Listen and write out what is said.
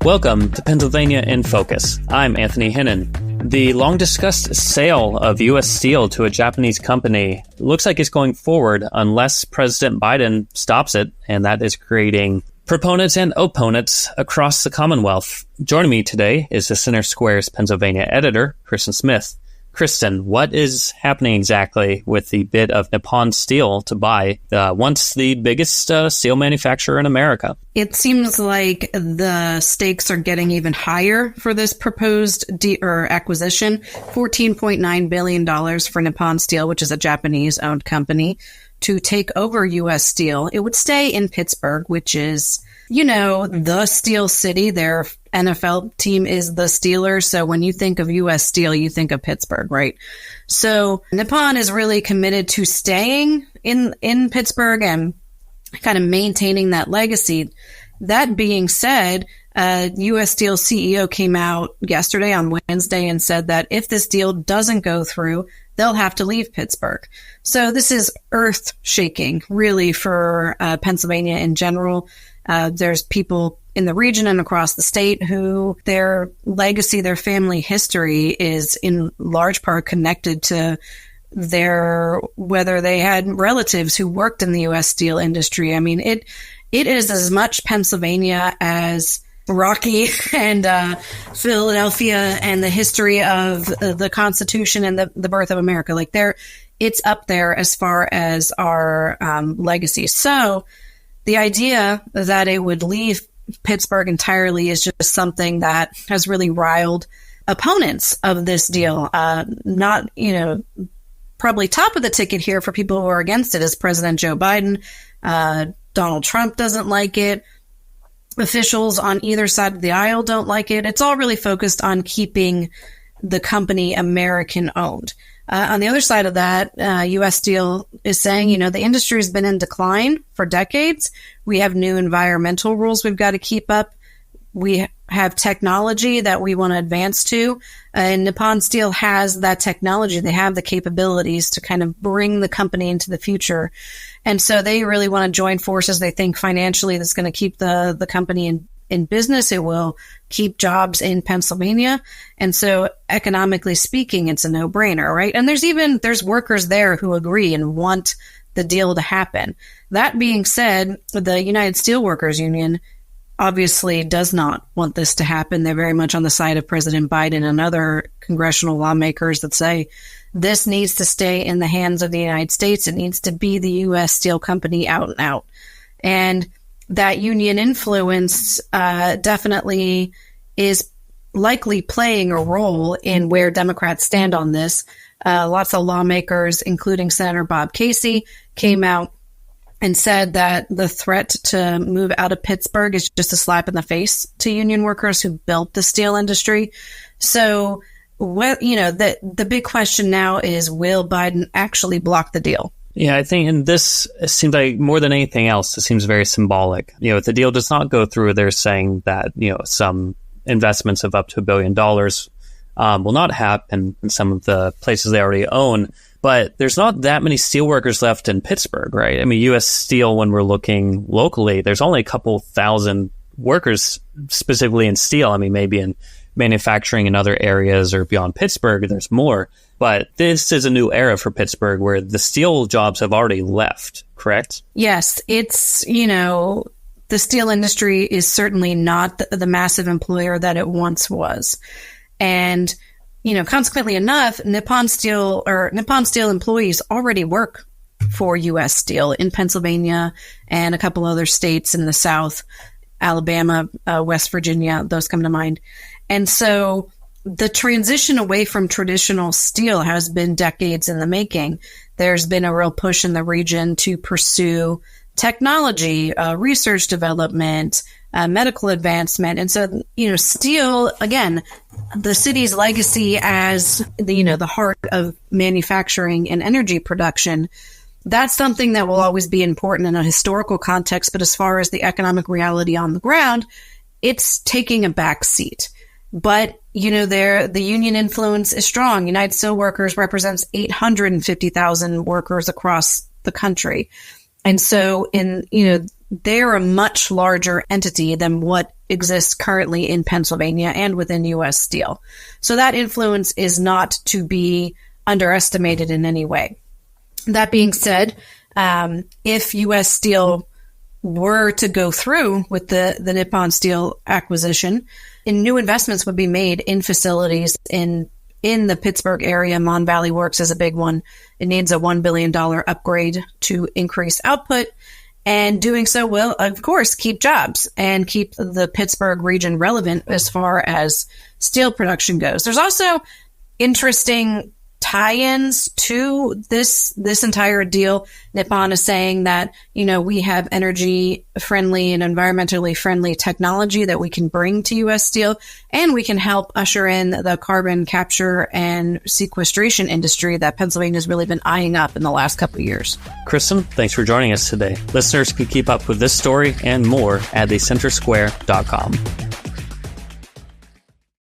Welcome to Pennsylvania in Focus. I'm Anthony Hinnon. The long-discussed sale of U.S. Steel to a Japanese company looks like it's going forward unless President Biden stops it, and that is creating proponents and opponents across the Commonwealth. Joining me today is the Center Square's Pennsylvania editor, Kristen Smith. Kristen, what is happening exactly with the bid of Nippon Steel to buy once the biggest steel manufacturer in America? It seems like the stakes are getting even higher for this proposed acquisition. $14.9 billion for Nippon Steel, which is a Japanese-owned company, to take over U.S. Steel. It would stay in Pittsburgh, which is, the Steel City. Their NFL team is the Steelers. So when you think of U.S. Steel, you think of Pittsburgh, right? So Nippon is really committed to staying in Pittsburgh and kind of maintaining that legacy. That being said, U.S. Steel CEO came out yesterday on Wednesday and said that if this deal doesn't go through, they'll have to leave Pittsburgh. So this is earth-shaking, really, for Pennsylvania in general. There's people in the region and across the state who their legacy, their family history is in large part connected to whether they had relatives who worked in the U.S. steel industry. I mean, it is as much Pennsylvania as Rocky and Philadelphia and the history of the Constitution and the birth of America. It's up there as far as our legacy. So the idea that it would leave Pittsburgh entirely is just something that has really riled opponents of this deal. Not, probably top of the ticket here for people who are against it is President Joe Biden. Donald Trump doesn't like it. Officials on either side of the aisle don't like it. It's all really focused on keeping the company American owned. On the other side of that, U.S. Steel is saying, the industry has been in decline for decades. We have new environmental rules we've got to keep up. We have technology that we want to advance to. And Nippon Steel has that technology. They have the capabilities to kind of bring the company into the future. And so they really want to join forces. They think financially that's going to keep the company in business. It will keep jobs in Pennsylvania. And so economically speaking, it's a no-brainer, right? And there's workers there who agree and want the deal to happen. That being said, the United Steelworkers Union obviously does not want this to happen. They're very much on the side of President Biden and other congressional lawmakers that say this needs to stay in the hands of the United States. It needs to be the U.S. Steel Company out and out. And that union influence definitely is likely playing a role in where Democrats stand on this. Lots of lawmakers, including Senator Bob Casey, came out and said that the threat to move out of Pittsburgh is just a slap in the face to union workers who built the steel industry. So, the big question now is, will Biden actually block the deal? Yeah, I think, and this seems like more than anything else, it seems very symbolic. If the deal does not go through, they're saying that, some investments of up to $1 billion will not happen in some of the places they already own. But there's not that many steelworkers left in Pittsburgh, right? I mean, U.S. Steel, when we're looking locally, there's only a couple thousand workers specifically in steel. I mean, maybe in manufacturing in other areas or beyond Pittsburgh, there's more. But this is a new era for Pittsburgh where the steel jobs have already left, correct? Yes, it's, the steel industry is certainly not the massive employer that it once was. And, consequently enough, Nippon Steel employees already work for U.S. Steel in Pennsylvania and a couple other states in the South, Alabama, West Virginia, those come to mind. And so the transition away from traditional steel has been decades in the making. There's been a real push in the region to pursue technology, research development, medical advancement. And so, steel, again, the city's legacy as the heart of manufacturing and energy production, that's something that will always be important in a historical context. But as far as the economic reality on the ground, it's taking a back seat. But, the union influence is strong. United Steelworkers represents 850,000 workers across the country. And so they're a much larger entity than what exists currently in Pennsylvania and within U.S. Steel. So that influence is not to be underestimated in any way. That being said, if U.S. Steel were to go through with the Nippon Steel acquisition, and new investments would be made in facilities in the Pittsburgh area. Mon Valley Works is a big one. It needs a $1 billion upgrade to increase output. And doing so will, of course, keep jobs and keep the Pittsburgh region relevant as far as steel production goes. There's also interesting tie-ins to this entire deal. Nippon is saying that, we have energy-friendly and environmentally friendly technology that we can bring to U.S. Steel, and we can help usher in the carbon capture and sequestration industry that Pennsylvania has really been eyeing up in the last couple of years. Kristen, thanks for joining us today. Listeners can keep up with this story and more at thecentersquare.com.